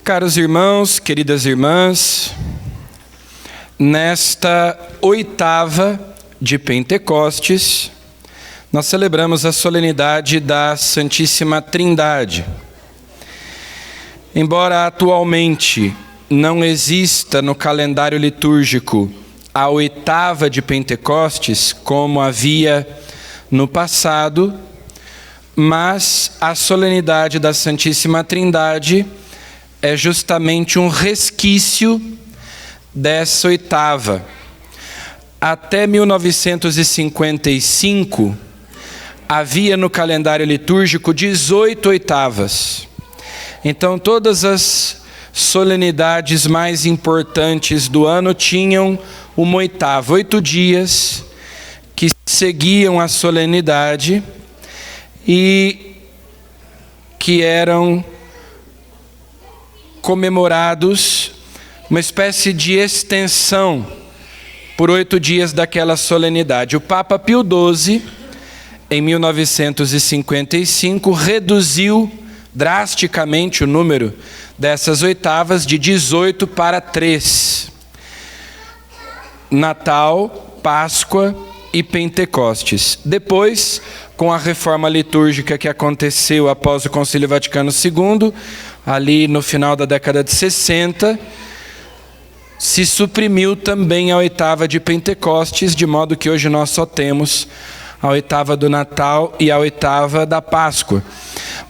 Caros irmãos, queridas irmãs, nesta oitava de Pentecostes, nós celebramos a solenidade da Santíssima Trindade. Embora atualmente não exista no calendário litúrgico a oitava de Pentecostes, como havia no passado, mas a solenidade da Santíssima Trindade é justamente um resquício dessa oitava. Até 1955, havia no calendário litúrgico 18 oitavas. Então, todas as solenidades mais importantes do ano tinham uma oitava, 8 dias que seguiam a solenidade e que eram comemorados, uma espécie de extensão por 8 dias daquela solenidade. O Papa Pio XII, em 1955, reduziu drasticamente o número dessas oitavas de 18 para 3. Natal, Páscoa e Pentecostes. Depois, com a reforma litúrgica que aconteceu após o Concílio Vaticano II, ali no final da década de 60, se suprimiu também a oitava de Pentecostes, de modo que hoje nós só temos a oitava do Natal e a oitava da Páscoa.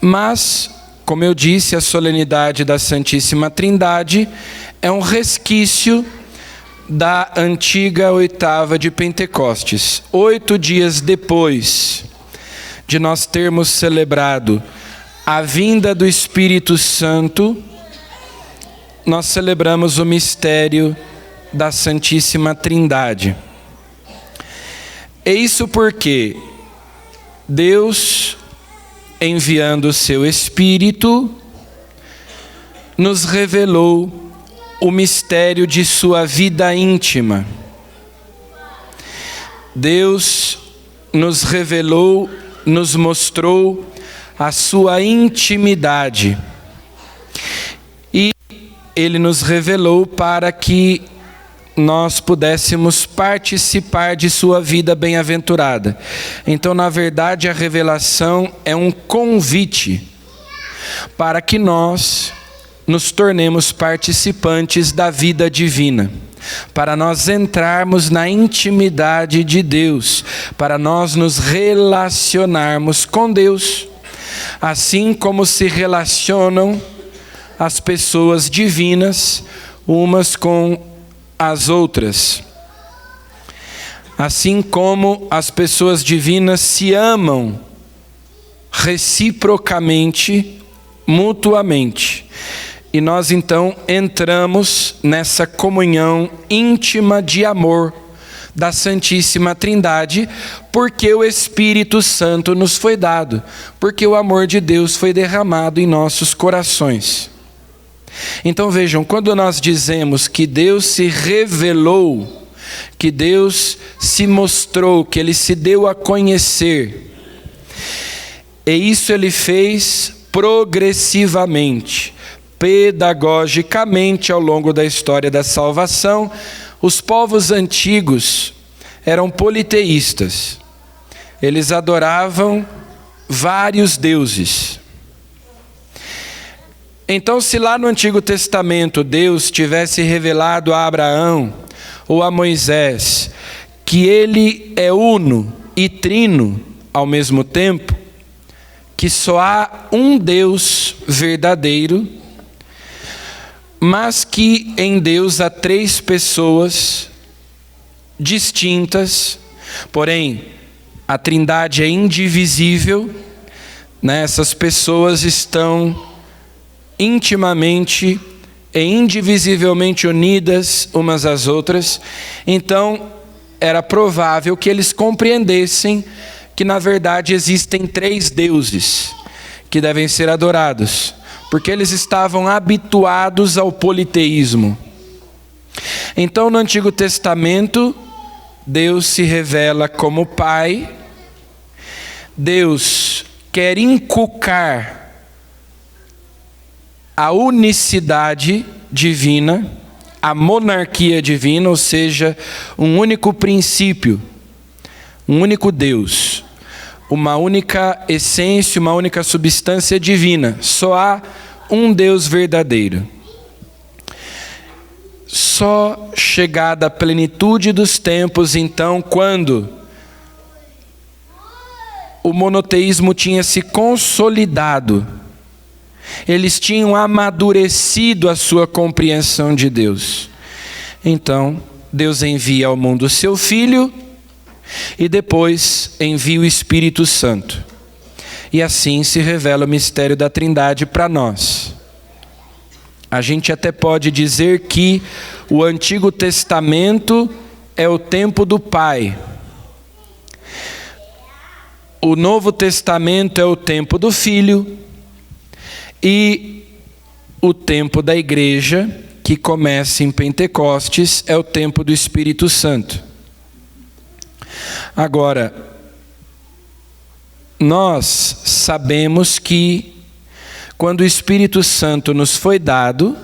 Mas, como eu disse, a solenidade da Santíssima Trindade é um resquício da antiga oitava de Pentecostes. 8 dias depois de nós termos celebrado a vinda do Espírito Santo, nós celebramos o mistério da Santíssima Trindade. É isso porque Deus, enviando o seu Espírito, nos revelou o mistério de sua vida íntima. Deus nos revelou, nos mostrou a sua intimidade. E Ele nos revelou para que nós pudéssemos participar de sua vida bem-aventurada. Então, na verdade, a revelação é um convite para que nós nos tornemos participantes da vida divina, para nós entrarmos na intimidade de Deus, para nós nos relacionarmos com Deus, assim como se relacionam as pessoas divinas umas com as outras. Assim como as pessoas divinas se amam reciprocamente, mutuamente. E nós então entramos nessa comunhão íntima de amor da Santíssima Trindade, porque o Espírito Santo nos foi dado, porque o amor de Deus foi derramado em nossos corações. Então vejam, quando nós dizemos que Deus se revelou, que Deus se mostrou, que Ele se deu a conhecer, e isso Ele fez progressivamente, pedagogicamente ao longo da história da salvação. Os povos antigos eram politeístas. Eles adoravam vários deuses. Então, se lá no Antigo Testamento Deus tivesse revelado a Abraão ou a Moisés que Ele é uno e trino ao mesmo tempo, que só há um Deus verdadeiro, mas que em Deus há 3 pessoas distintas, porém a Trindade é indivisível, né? Essas pessoas estão intimamente e indivisivelmente unidas umas às outras. Então era provável que eles compreendessem que na verdade existem 3 deuses que devem ser adorados, porque eles estavam habituados ao politeísmo. Então, no Antigo Testamento, Deus se revela como Pai. Deus quer inculcar a unicidade divina, a monarquia divina, ou seja, um único princípio, um único Deus, uma única essência, uma única substância divina. Só há um Deus verdadeiro. Só chegada à plenitude dos tempos, então, quando o monoteísmo tinha se consolidado, eles tinham amadurecido a sua compreensão de Deus. Então, Deus envia ao mundo o seu Filho e depois envia o Espírito Santo. E assim se revela o mistério da Trindade para nós. A gente até pode dizer que o Antigo Testamento é o tempo do Pai. O Novo Testamento é o tempo do Filho. E o tempo da igreja, que começa em Pentecostes, é o tempo do Espírito Santo. Agora, nós sabemos que quando o Espírito Santo nos foi dado,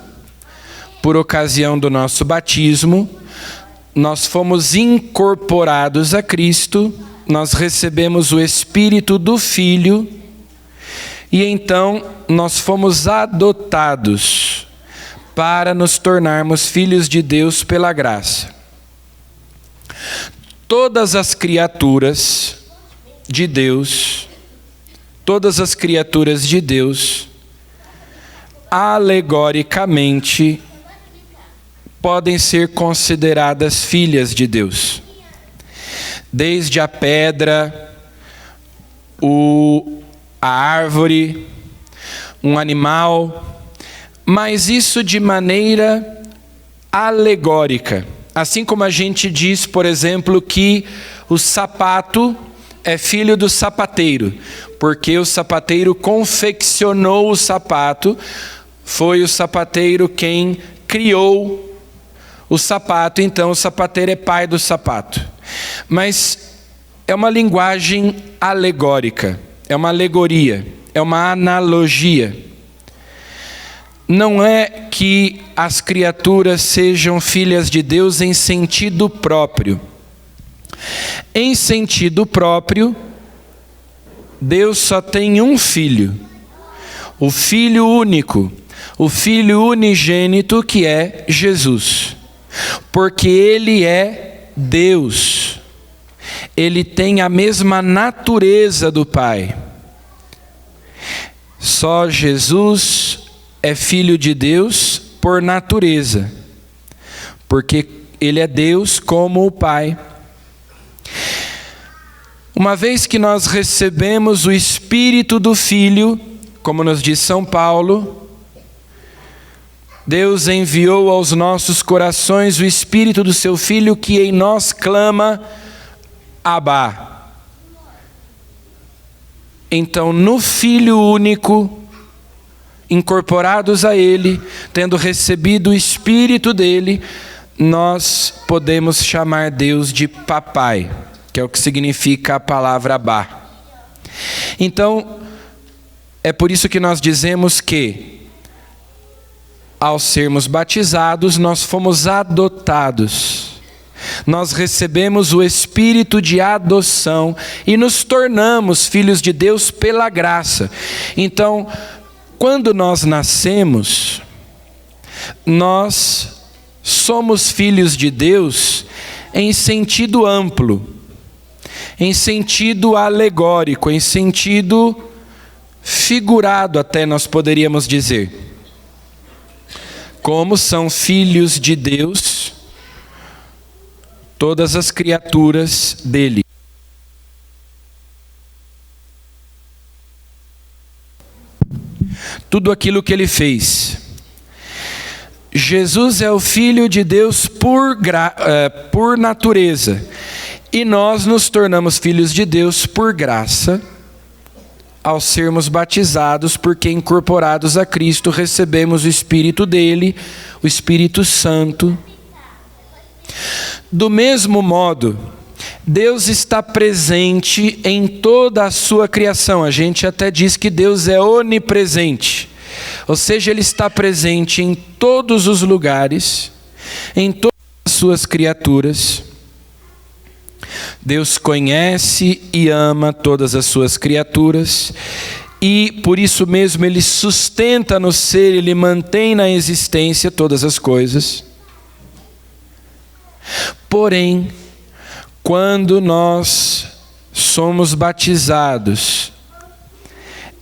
por ocasião do nosso batismo, nós fomos incorporados a Cristo, nós recebemos o Espírito do Filho, e então nós fomos adotados para nos tornarmos filhos de Deus pela graça. Todas as criaturas de Deus, alegoricamente, podem ser consideradas filhas de Deus. Desde a pedra, a árvore, um animal, mas isso de maneira alegórica. Assim como a gente diz, por exemplo, que o sapato é filho do sapateiro, porque o sapateiro confeccionou o sapato, foi o sapateiro quem criou o sapato, então o sapateiro é pai do sapato. Mas é uma linguagem alegórica, é uma alegoria, é uma analogia. Não é que as criaturas sejam filhas de Deus em sentido próprio. Em sentido próprio, Deus só tem um filho, o Filho único, o Filho unigênito, que é Jesus. Porque Ele é Deus, Ele tem a mesma natureza do Pai. Só Jesus é filho de Deus por natureza, porque Ele é Deus como o Pai. Uma vez que nós recebemos o Espírito do Filho, como nos diz São Paulo, Deus enviou aos nossos corações o Espírito do seu Filho, que em nós clama, Abá. Então, no Filho único, incorporados a Ele, tendo recebido o Espírito dele, nós podemos chamar Deus de Papai, que é o que significa a palavra Abá. Então, é por isso que nós dizemos que, ao sermos batizados, nós fomos adotados. Nós recebemos o Espírito de adoção e nos tornamos filhos de Deus pela graça. Então, quando nós nascemos, nós somos filhos de Deus em sentido amplo, em sentido alegórico, em sentido figurado até nós poderíamos dizer. Como são filhos de Deus todas as criaturas dele. Tudo aquilo que ele fez. Jesus é o Filho de Deus por natureza. E nós nos tornamos filhos de Deus por graça, ao sermos batizados, porque incorporados a Cristo recebemos o Espírito dele, o Espírito Santo. Do mesmo modo, Deus está presente em toda a sua criação. A gente até diz que Deus é onipresente. Ou seja, Ele está presente em todos os lugares, em todas as suas criaturas. Deus conhece e ama todas as suas criaturas, e por isso mesmo Ele sustenta no ser, Ele mantém na existência todas as coisas. Porém, quando nós somos batizados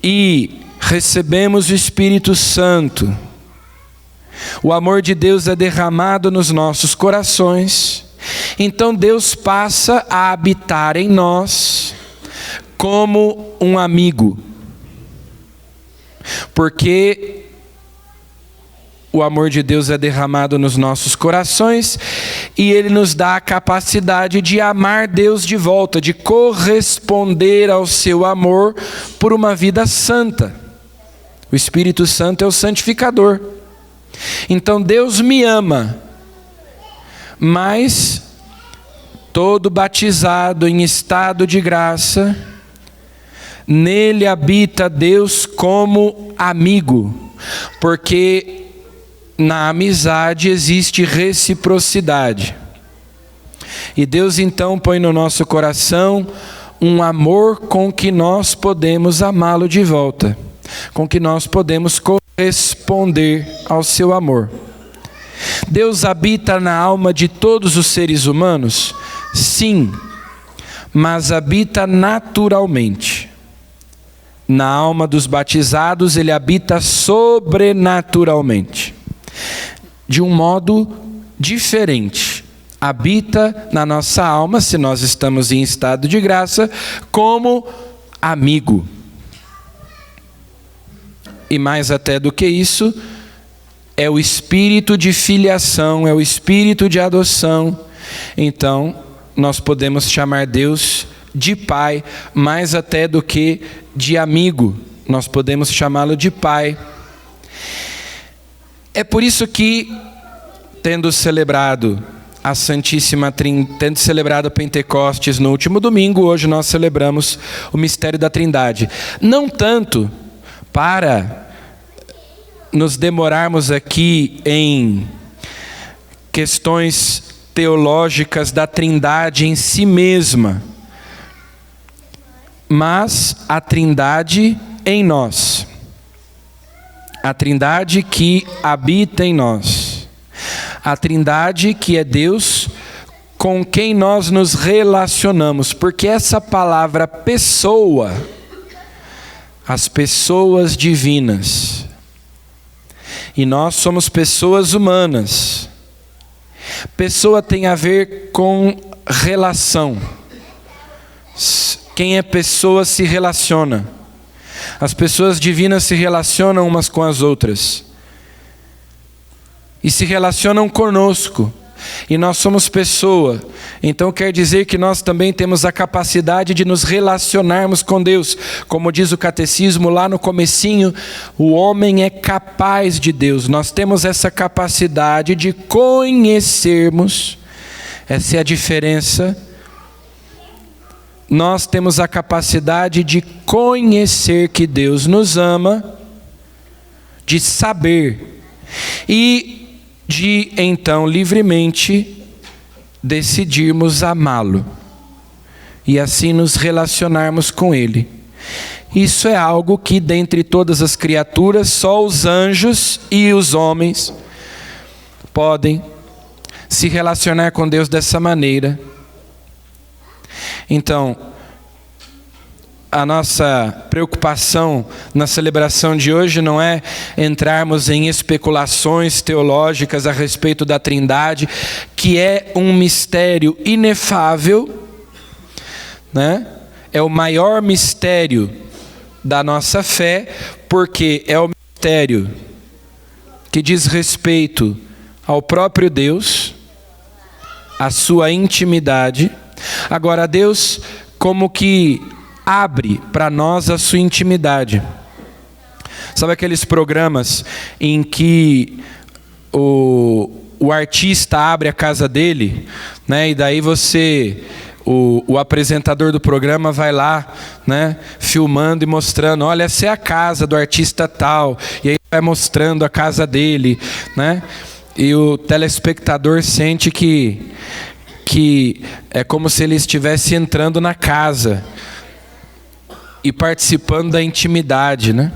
e recebemos o Espírito Santo, o amor de Deus é derramado nos nossos corações, então Deus passa a habitar em nós como um amigo, porque o amor de Deus é derramado nos nossos corações e Ele nos dá a capacidade de amar Deus de volta, de corresponder ao seu amor por uma vida santa. O Espírito Santo é o santificador. Então Deus me ama, mas todo batizado em estado de graça, nele habita Deus como amigo, porque na amizade existe reciprocidade. E Deus então põe no nosso coração um amor com que nós podemos amá-lo de volta, com que nós podemos corresponder ao seu amor. Deus habita na alma de todos os seres humanos? Sim, mas habita naturalmente. Na alma dos batizados, Ele habita sobrenaturalmente, de um modo diferente. Habita na nossa alma, se nós estamos em estado de graça, como amigo. E mais até do que isso, é o espírito de filiação, é o espírito de adoção. Então, nós podemos chamar Deus de Pai, mais até do que de amigo. Nós podemos chamá-lo de Pai. É por isso que, tendo celebrado a Santíssima Trindade, tendo celebrado Pentecostes no último domingo, hoje nós celebramos o mistério da Trindade. Não tanto para nos demorarmos aqui em questões teológicas da Trindade em si mesma, mas a Trindade em nós. A Trindade que habita em nós. A Trindade que é Deus com quem nós nos relacionamos. Porque essa palavra pessoa, as pessoas divinas, e nós somos pessoas humanas. Pessoa tem a ver com relação. Quem é pessoa se relaciona. As pessoas divinas se relacionam umas com as outras. E se relacionam conosco. E nós somos pessoa. Então quer dizer que nós também temos a capacidade de nos relacionarmos com Deus. Como diz o catecismo lá no comecinho, o homem é capaz de Deus. Nós temos essa capacidade de conhecermos. Essa é a diferença. Nós temos a capacidade de conhecer que Deus nos ama, de saber e de então livremente decidirmos amá-lo e assim nos relacionarmos com Ele. Isso é algo que dentre todas as criaturas só os anjos e os homens podem se relacionar com Deus dessa maneira. Então, a nossa preocupação na celebração de hoje não é entrarmos em especulações teológicas a respeito da Trindade, que é um mistério inefável, né? É o maior mistério da nossa fé, porque é o mistério que diz respeito ao próprio Deus, à sua intimidade. Agora, Deus como que abre para nós a sua intimidade. Sabe aqueles programas em que o artista abre a casa dele, né? E daí o apresentador do programa vai lá, né, filmando e mostrando, olha, essa é a casa do artista tal. E aí vai mostrando a casa dele, né? E o telespectador sente que é como se ele estivesse entrando na casa e participando da intimidade, né?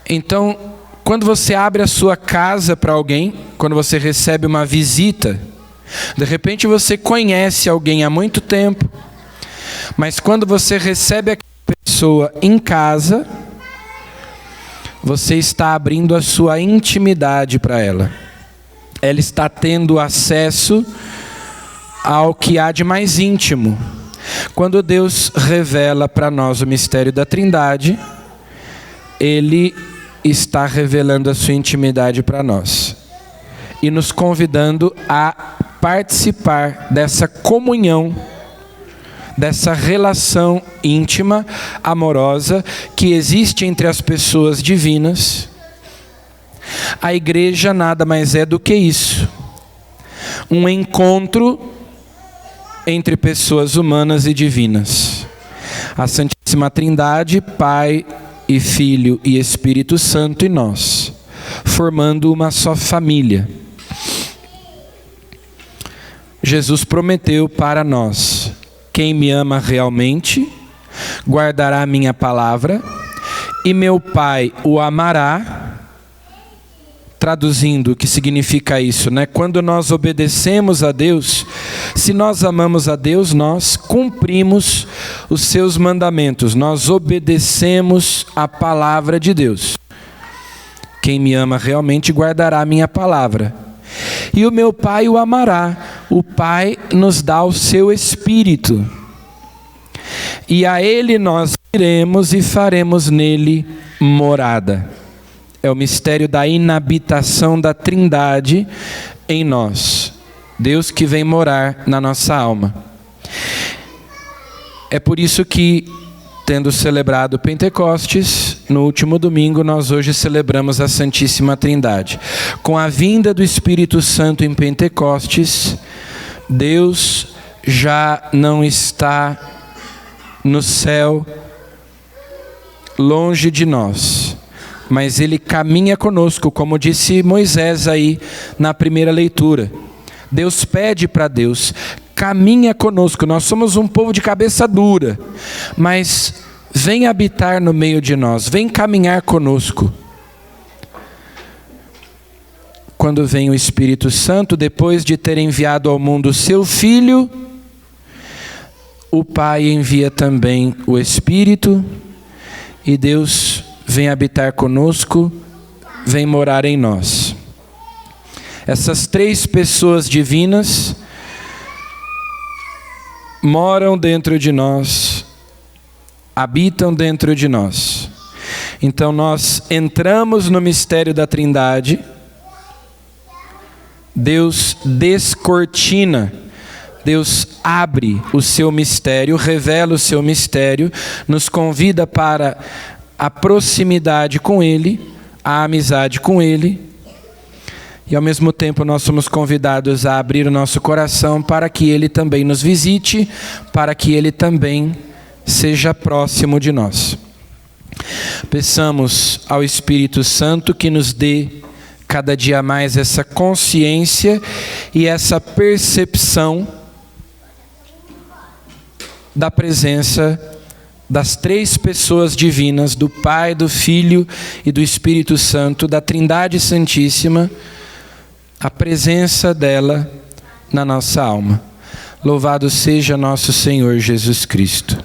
Então, quando você abre a sua casa para alguém, quando você recebe uma visita, de repente você conhece alguém há muito tempo, mas quando você recebe aquela pessoa em casa, você está abrindo a sua intimidade para ela. Ela está tendo acesso ao que há de mais íntimo. Quando Deus revela para nós o mistério da Trindade, Ele está revelando a sua intimidade para nós e nos convidando a participar dessa comunhão, dessa relação íntima, amorosa, que existe entre as pessoas divinas. A igreja nada mais é do que isso: um encontro entre pessoas humanas e divinas. A Santíssima Trindade, Pai e Filho e Espírito Santo, e nós, formando uma só família. Jesus prometeu para nós: quem me ama realmente, guardará a minha palavra, e meu Pai o amará. Traduzindo, o que significa isso, né? Quando nós obedecemos a Deus, se nós amamos a Deus, nós cumprimos os seus mandamentos, nós obedecemos a palavra de Deus. Quem me ama realmente guardará a minha palavra, e o meu Pai o amará. O Pai nos dá o seu Espírito, e a Ele nós iremos e faremos nele morada. É o mistério da inabitação da Trindade em nós. Deus que vem morar na nossa alma. É por isso que, tendo celebrado Pentecostes, no último domingo, nós hoje celebramos a Santíssima Trindade. Com a vinda do Espírito Santo em Pentecostes, Deus já não está no céu, longe de nós, mas Ele caminha conosco, como disse Moisés aí na primeira leitura. Deus pede para Deus: caminha conosco. Nós somos um povo de cabeça dura, mas vem habitar no meio de nós, vem caminhar conosco. Quando vem o Espírito Santo, depois de ter enviado ao mundo o seu Filho, o Pai envia também o Espírito, e Deus vem habitar conosco, vem morar em nós. Essas três pessoas divinas moram dentro de nós, habitam dentro de nós. Então nós entramos no mistério da Trindade, Deus descortina, Deus abre o seu mistério, revela o seu mistério, nos convida para a proximidade com Ele, a amizade com Ele, e ao mesmo tempo nós somos convidados a abrir o nosso coração para que Ele também nos visite, para que Ele também seja próximo de nós. Peçamos ao Espírito Santo que nos dê cada dia mais essa consciência e essa percepção da presença das três pessoas divinas, do Pai, do Filho e do Espírito Santo, da Trindade Santíssima, a presença dela na nossa alma. Louvado seja nosso Senhor Jesus Cristo.